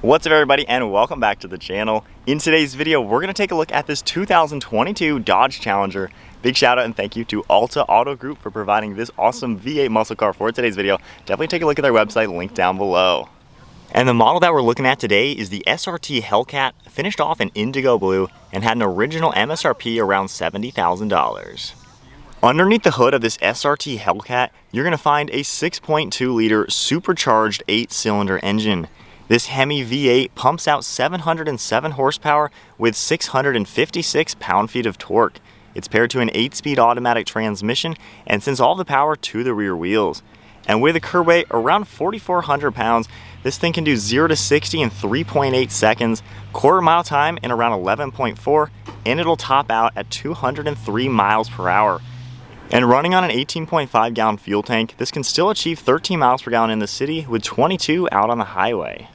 What's up everybody, and welcome back to the channel. In today's video, we're going to take a look at this 2022 Dodge Challenger. Big shout out and thank you to Alta Auto Group for providing this awesome V8 muscle car for today's video. Definitely take a look at their website, linked down below. And the model that we're looking at today is the SRT Hellcat, finished off in Indigo Blue and had an original MSRP around $70,000. Underneath the hood of this SRT Hellcat, you're going to find a 6.2 liter supercharged 8-cylinder engine. This Hemi V8 pumps out 707 horsepower with 656 pound-feet of torque. It's paired to an 8-speed automatic transmission and sends all the power to the rear wheels. And with a curb weight around 4,400 pounds, this thing can do 0 to 60 in 3.8 seconds, quarter-mile time in around 11.4, and it'll top out at 203 miles per hour. And running on an 18.5 gallon fuel tank, this can still achieve 13 miles per gallon in the city with 22 out on the highway.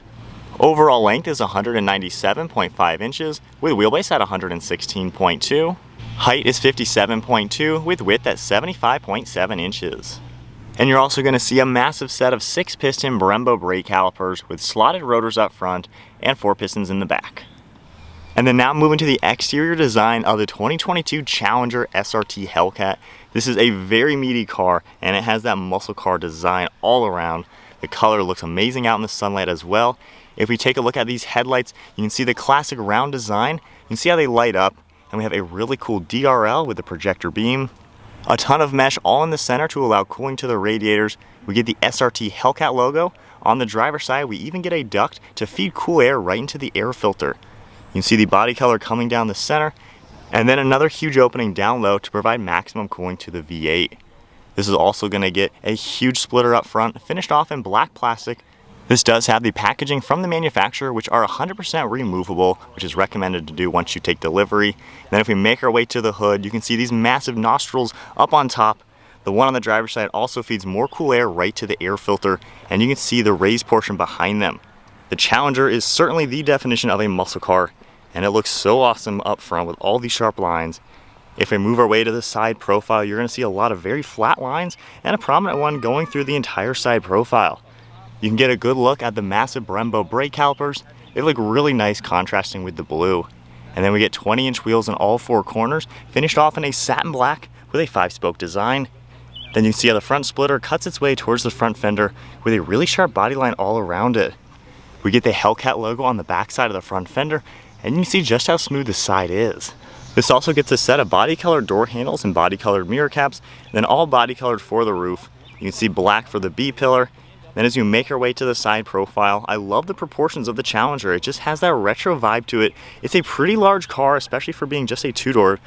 Overall length is 197.5 inches with wheelbase at 116.2. Height is 57.2 with width at 75.7 inches. And you're also going to see a massive set of 6-piston Brembo brake calipers with slotted rotors up front and 4 pistons in the back. And then now moving to the exterior design of the 2022 Challenger SRT Hellcat. This is a very meaty car and it has that muscle car design all around. The color looks amazing out in the sunlight as well. If we take a look at these headlights, you can see the classic round design. You can see how they light up, and we have a really cool DRL with a projector beam. A ton of mesh all in the center to allow cooling to the radiators. We get the SRT Hellcat logo. On the driver's side, we even get a duct to feed cool air right into the air filter. You can see the body color coming down the center, and then another huge opening down low to provide maximum cooling to the V8. This is also going to get a huge splitter up front, finished off in black plastic. This does have the packaging from the manufacturer, which are 100% removable, which is recommended to do once you take delivery. And then if we make our way to the hood, you can see these massive nostrils up on top. The one on the driver's side also feeds more cool air right to the air filter, and you can see the raised portion behind them. The Challenger is certainly the definition of a muscle car, and it looks so awesome up front with all these sharp lines. If we move our way to the side profile, you're going to see a lot of very flat lines and a prominent one going through the entire side profile. You can get a good look at the massive Brembo brake calipers. They look really nice contrasting with the blue. And then we get 20-inch wheels in all 4 corners, finished off in a satin black with a 5-spoke design. Then you can see how the front splitter cuts its way towards the front fender with a really sharp body line all around it. We get the Hellcat logo on the back side of the front fender, and you can see just how smooth the side is. This also gets a set of body-colored door handles and body-colored mirror caps, and then all body-colored for the roof. You can see black for the B-pillar. Then as you make your way to the side profile, I love the proportions of the Challenger. It just has that retro vibe to it. It's a pretty large car, especially for being just a 2-door,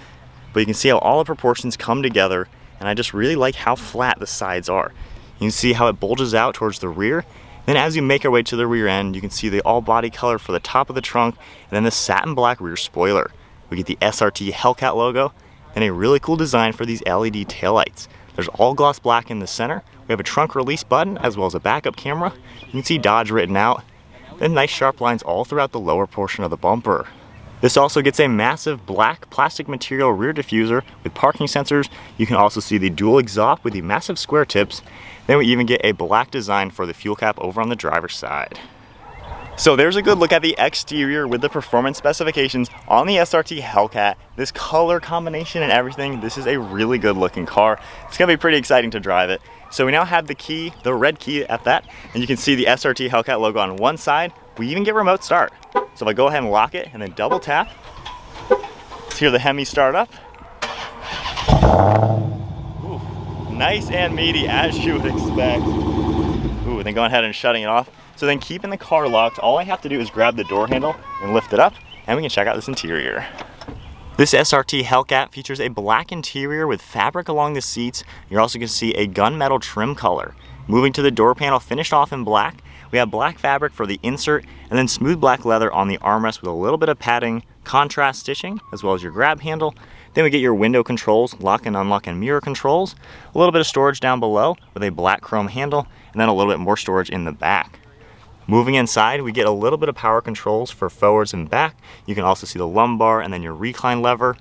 but you can see how all the proportions come together, and I just really like how flat the sides are. You can see how it bulges out towards the rear. Then as you make your way to the rear end, you can see the all body color for the top of the trunk, and then the satin black rear spoiler. We get the SRT Hellcat logo, and a really cool design for these LED taillights. There's all gloss black in the center. We have a trunk release button as well as a backup camera. You can see Dodge written out. Then nice sharp lines all throughout the lower portion of the bumper. This also gets a massive black plastic material rear diffuser with parking sensors. You can also see the dual exhaust with the massive square tips. Then we even get a black design for the fuel cap over on the driver's side. So there's a good look at the exterior with the performance specifications on the SRT Hellcat. This color combination and everything, this is a really good looking car. It's gonna be pretty exciting to drive it. So we now have the key, the red key at that, and you can see the SRT Hellcat logo on one side. We even get remote start. So if I go ahead and lock it and then double tap, let's hear the Hemi start up. Ooh, nice and meaty as you would expect. Ooh, then going ahead and shutting it off. So then keeping the car locked, all I have to do is grab the door handle and lift it up, and we can check out this interior. This SRT Hellcat features a black interior with fabric along the seats. You're also going to see a gunmetal trim color. Moving to the door panel, finished off in black, we have black fabric for the insert, and then smooth black leather on the armrest with a little bit of padding, contrast stitching, as well as your grab handle. Then we get your window controls, lock and unlock and mirror controls, a little bit of storage down below with a black chrome handle, and then a little bit more storage in the back. Moving inside, we get a little bit of power controls for forwards and back. You can also see the lumbar and then your recline lever.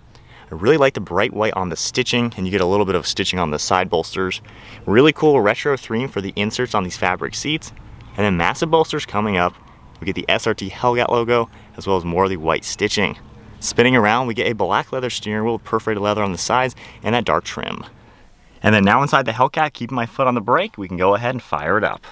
I really like the bright white on the stitching, and you get a little bit of stitching on the side bolsters. Really cool retro theme for the inserts on these fabric seats. And then massive bolsters coming up. we get the SRT Hellcat logo, as well as more of the white stitching. Spinning around, we get a black leather steering wheel with perforated leather on the sides and that dark trim. And then now inside the Hellcat, keeping my foot on the brake, we can go ahead and fire it up.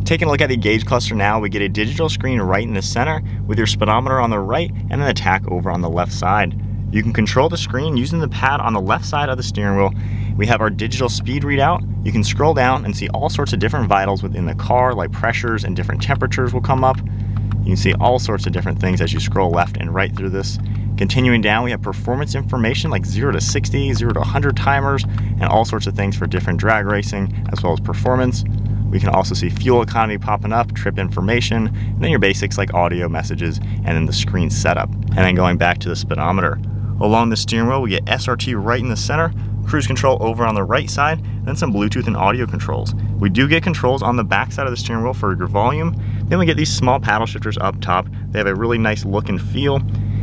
Taking a look at the gauge cluster now, we get a digital screen right in the center with your speedometer on the right and then the tach over on the left side. You can control the screen using the pad on the left side of the steering wheel. We have our digital speed readout. You can scroll down and see all sorts of different vitals within the car, like pressures and different temperatures will come up. You can see all sorts of different things as you scroll left and right through this. Continuing down, we have performance information like 0 to 60, 0 to 100 timers, and all sorts of things for different drag racing, as well as performance. We can also see fuel economy popping up, trip information, and then your basics like audio messages, and then the screen setup. And then going back to the speedometer. Along the steering wheel, we get SRT right in the center, cruise control over on the right side, and then some Bluetooth and audio controls. We do get controls on the back side of the steering wheel for your volume. Then we get these small paddle shifters up top. They have a really nice look and feel.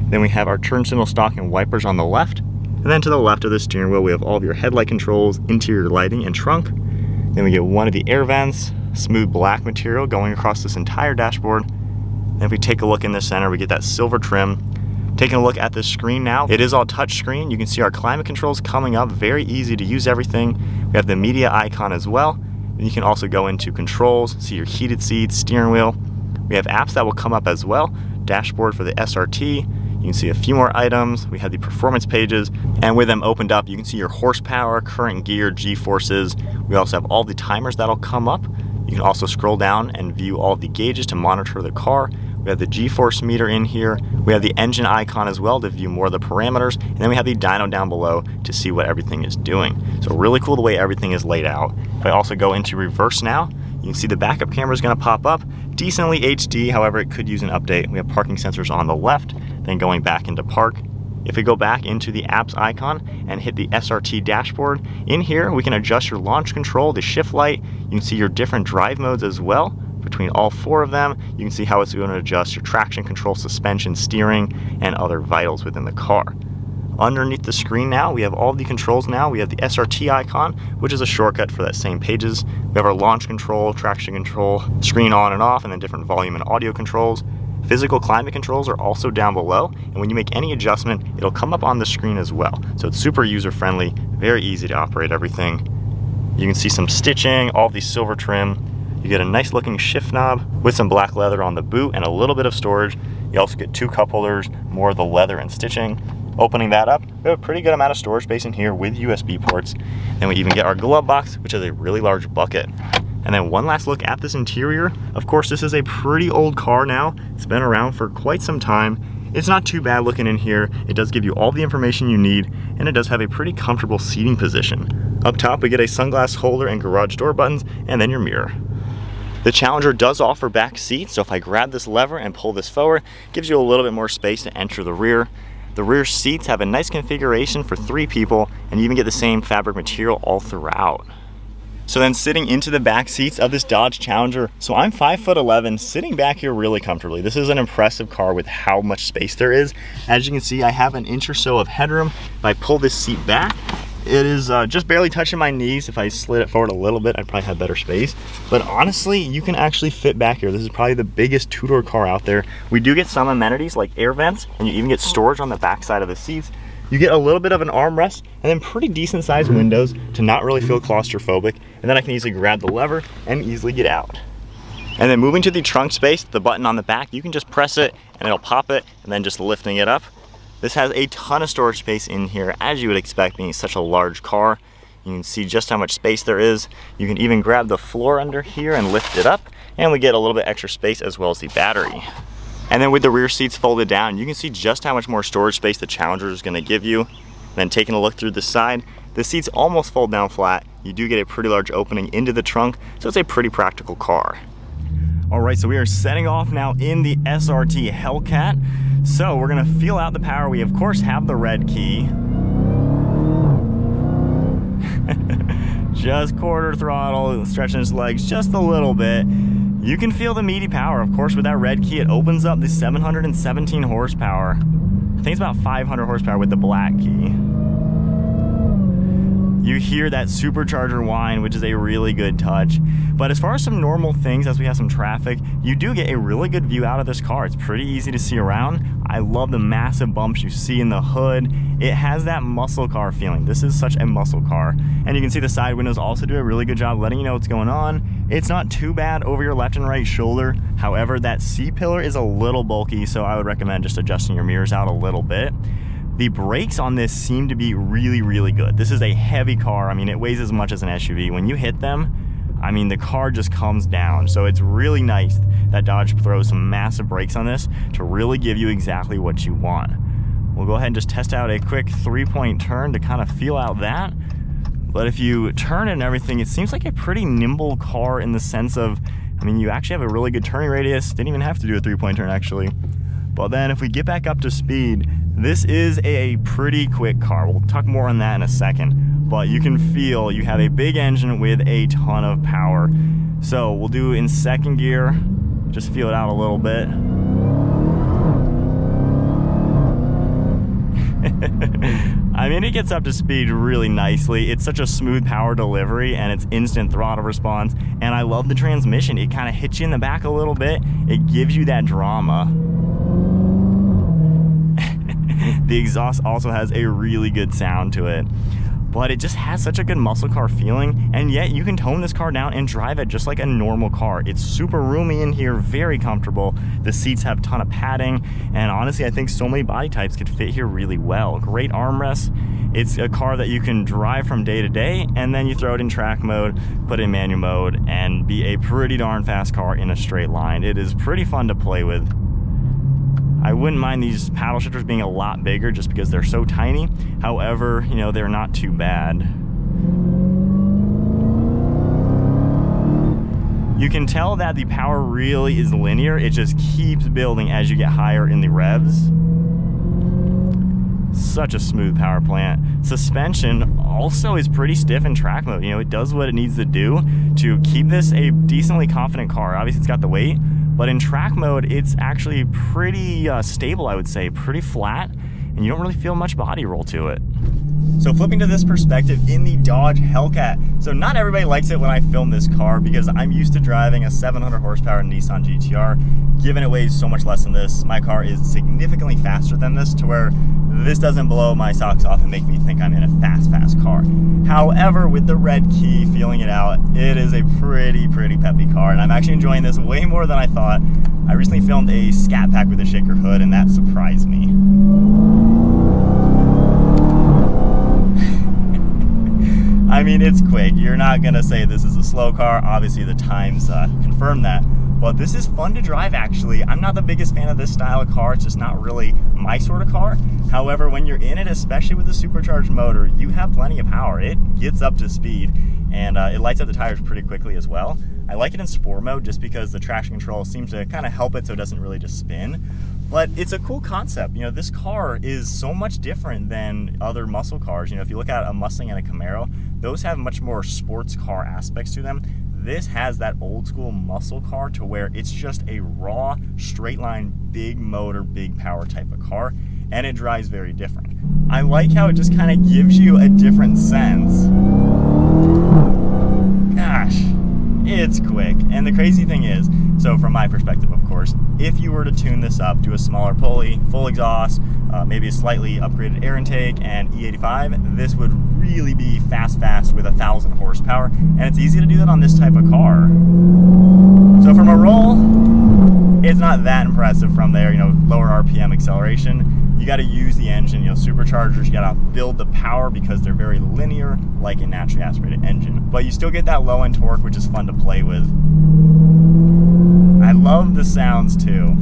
Then we have our turn signal stalk and wipers on the left. And then to the left of the steering wheel, we have all of your headlight controls, interior lighting, and trunk. Then we get one of the air vents, smooth black material going across this entire dashboard. And if we take a look in the center, we get that silver trim. Taking a look at this screen now, it is all touch screen. You can see our climate controls coming up, very easy to use everything. We have the media icon as well. And you can also go into controls, see your heated seats, steering wheel. We have apps that will come up as well. Dashboard for the SRT. You can see a few more items. We have the performance pages, and with them opened up, you can see your horsepower, current gear, G-forces. We also have all the timers that'll come up. You can also scroll down and view all the gauges to monitor the car. We have the G-force meter in here. We have the engine icon as well to view more of the parameters. And then we have the dyno down below to see what everything is doing. So really cool the way everything is laid out. If I also go into reverse now, you can see the backup camera is going to pop up. Decently HD, however, it could use an update. We have parking sensors on the left, then going back into park. If we go back into the apps icon and hit the SRT dashboard, in here we can adjust your launch control, the shift light. You can see your different drive modes as well. Between all four of them, you can see how it's going to adjust your traction control, suspension, steering, and other vitals within the car. Underneath the screen now, we have all the controls now. We have the SRT icon, which is a shortcut for that same pages. We have our launch control, traction control, screen on and off, and then different volume and audio controls. Physical climate controls are also down below, and when you make any adjustment, it'll come up on the screen as well. So it's super user-friendly, very easy to operate everything. You can see some stitching, all the silver trim. You get a nice looking shift knob with some black leather on the boot and a little bit of storage. You also get 2 cup holders, more of the leather and stitching. Opening that up, we have a pretty good amount of storage space in here with USB ports. Then we even get our glove box, which is a really large bucket. And then one last look at this interior. Of course, this is a pretty old car now. It's been around for quite some time. It's not too bad looking in here. It does give you all the information you need, and it does have a pretty comfortable seating position. Up top, we get a sunglass holder and garage door buttons, and then your mirror. The Challenger does offer back seats, so if I grab this lever and pull this forward, it gives you a little bit more space to enter the rear. The rear seats have a nice configuration for 3 people, and you even get the same fabric material all throughout. So then sitting into the back seats of this Dodge Challenger, so I'm 5'11", sitting back here really comfortably. This is an impressive car with how much space there is. As you can see, I have an inch or so of headroom. If I pull this seat back, it is just barely touching my knees. If I slid it forward a little bit, I'd probably have better space. But honestly, you can actually fit back here. This is probably the biggest two-door car out there. We do get some amenities like air vents, and you even get storage on the back side of the seats. You get a little bit of an armrest, and then pretty decent sized windows to not really feel claustrophobic. And then I can easily grab the lever and easily get out. And then moving to the trunk space, the button on the back, you can just press it and it'll pop it, and then just lifting it up. This has a ton of storage space in here, as you would expect being such a large car. You can see just how much space there is. You can even grab the floor under here and lift it up, and we get a little bit extra space as well as the battery. And then with the rear seats folded down, you can see just how much more storage space the Challenger is going to give you. Then taking a look through the side, the seats almost fold down flat. You do get a pretty large opening into the trunk, so it's a pretty practical car. All right, so we are setting off now in the SRT Hellcat. So we're gonna feel out the power. We of course have the red key. Just quarter throttle, stretching his legs just a little bit. You can feel the meaty power. Of course, with that red key, it opens up the 717 horsepower. I think it's about 500 horsepower with the black key. You hear that supercharger whine, which is a really good touch. But as far as some normal things, as we have some traffic, you do get a really good view out of this car. It's pretty easy to see around. I love the massive bumps you see in the hood. It has that muscle car feeling. This is such a muscle car. And you can see the side windows also do a really good job letting you know what's going on. It's not too bad over your left and right shoulder. However, that C-pillar is a little bulky, so I would recommend just adjusting your mirrors out a little bit. The brakes on this seem to be really, really good. This is a heavy car. I mean, it weighs as much as an SUV. When you hit them, I mean, the car just comes down. So it's really nice that Dodge throws some massive brakes on this to really give you exactly what you want. We'll go ahead and just test out a quick 3-point turn to kind of feel out that. But if you turn it and everything, it seems like a pretty nimble car in the sense of, I mean, you actually have a really good turning radius. Didn't even have to do a 3-point turn, actually. But then if we get back up to speed, this is a pretty quick car. We'll talk more on that in a second, but you can feel you have a big engine with a ton of power. So we'll do in second gear, just feel it out a little bit. I mean, it gets up to speed really nicely. It's such a smooth power delivery and it's instant throttle response. And I love the transmission. It kind of hits you in the back a little bit. It gives you that drama. The exhaust also has a really good sound to it, but it just has such a good muscle car feeling, and yet you can tone this car down and drive it just like a normal car. It's super roomy in here, very comfortable. The seats have a ton of padding, and honestly, I think so many body types could fit here really well. Great armrests. It's a car that you can drive from day to day, and then you throw it in track mode, put it in manual mode, and be a pretty darn fast car in a straight line. It is pretty fun to play with. I wouldn't mind these paddle shifters being a lot bigger just because they're so tiny. However, you know, they're not too bad. You can tell that the power really is linear. It just keeps building as you get higher in the revs. Such a smooth power plant. Suspension also is pretty stiff in track mode. You know, it does what it needs to do to keep this a decently confident car. Obviously, it's got the weight, but in track mode, it's actually pretty stable, I would say, pretty flat, and you don't really feel much body roll to it. So flipping to this perspective in the Dodge Hellcat. So not everybody likes it when I film this car because I'm used to driving a 700 horsepower Nissan GTR. Given it weighs so much less than this, my car is significantly faster than this to where this doesn't blow my socks off and make me think I'm in a fast car. However, with the red key, feeling it out, it is a pretty peppy car, and I'm actually enjoying this way more than I thought. I recently filmed a Scat Pack with a shaker hood, and that surprised me. I mean, it's quick. You're not gonna say this is a slow car. Obviously, the times confirm that. But this is fun to drive, actually. I'm not the biggest fan of this style of car. It's just not really my sort of car. However, when you're in it, especially with the supercharged motor, you have plenty of power. It gets up to speed, and it lights up the tires pretty quickly as well. I like it in sport mode just because the traction control seems to kind of help it so it doesn't really just spin. But it's a cool concept. You know, this car is so much different than other muscle cars. You know, if you look at a Mustang and a Camaro, those have much more sports car aspects to them. This has that old school muscle car to where it's just a raw, straight line, big motor, big power type of car, and it drives very different. I like how it just kind of gives you a different sense. Gosh, it's quick. And the crazy thing is, so from my perspective, of course, if you were to tune this up, do a smaller pulley, full exhaust, maybe a slightly upgraded air intake and E85, this would really be fast with 1,000 horsepower, and it's easy to do that on this type of car. So from a roll, it's not that impressive from there. You know, lower RPM acceleration, you got to use the engine. You know, superchargers, you got to build the power because they're very linear, like a naturally aspirated engine. But you still get that low end torque, which is fun to play with. I love the sounds too.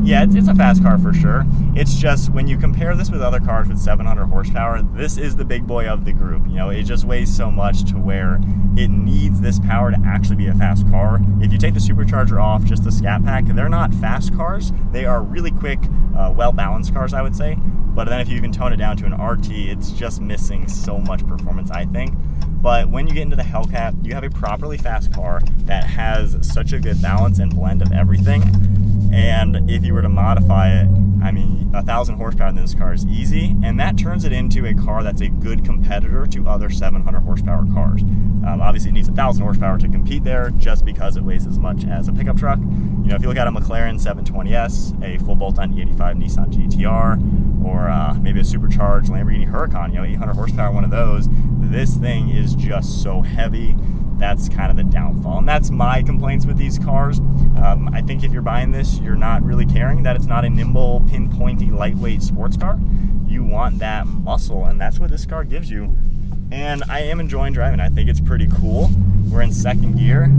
Yeah, it's a fast car for sure. It's just when you compare this with other cars with 700 horsepower, this is the big boy of the group. You know, it just weighs so much to where it needs this power to actually be a fast car. If you take the supercharger off, just the Scat Pack, they're not fast cars. They are really quick, well-balanced cars, I would say. But then if you even tone it down to an RT, it's just missing so much performance, I think. But when you get into the Hellcat, you have a properly fast car that has such a good balance and blend of everything. And if you were to modify it, I mean, 1,000 horsepower in this car is easy, and that turns it into a car that's a good competitor to other 700 horsepower cars. Obviously, it needs 1,000 horsepower to compete there just because it weighs as much as a pickup truck. You know, if you look at a McLaren 720S, a full bolt-on E85 Nissan GTR, or maybe a supercharged Lamborghini Huracan, you know, 800 horsepower, one of those, this thing is just so heavy. That's kind of the downfall, and that's my complaints with these cars. I think if you're buying this, you're not really caring that it's not a nimble, pinpointy, lightweight sports car. You want that muscle, and that's what this car gives you. And I am enjoying driving. I think it's pretty cool. We're in second gear.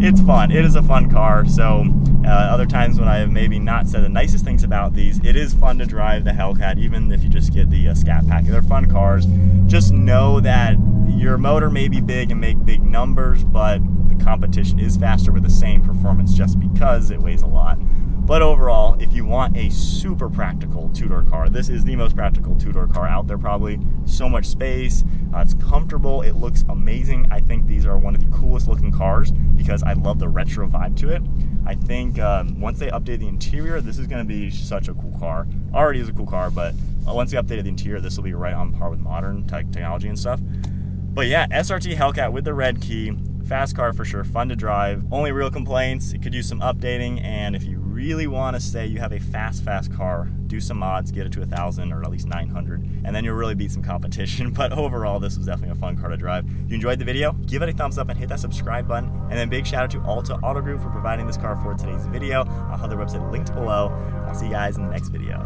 It's fun. It is a fun car. So other times when I have maybe not said the nicest things about these, it is fun to drive the Hellcat, even if you just get the Scat Pack. They're fun cars. Just know that your motor may be big and make big numbers, but the competition is faster with the same performance just because it weighs a lot. But overall, if you want a super practical two-door car, this is the most practical two-door car out there probably. So much space, it's comfortable, it looks amazing. I think these are one of the coolest looking cars because I love the retro vibe to it. I think once they update the interior, this is going to be such a cool car. Already is a cool car, but once they update the interior, this will be right on par with modern technology and stuff. But yeah, SRT Hellcat with the red key. Fast car for sure, fun to drive. Only real complaints, it could use some updating, and if you really want to say you have a fast car, do some mods, get it to 1,000 or at least 900, and then you'll really beat some competition. But overall, this was definitely a fun car to drive. If you enjoyed the video, give it a thumbs up and hit that subscribe button. And then big shout out to Alta Auto Group for providing this car for today's video. I'll have their website linked below. I'll see you guys in the next video.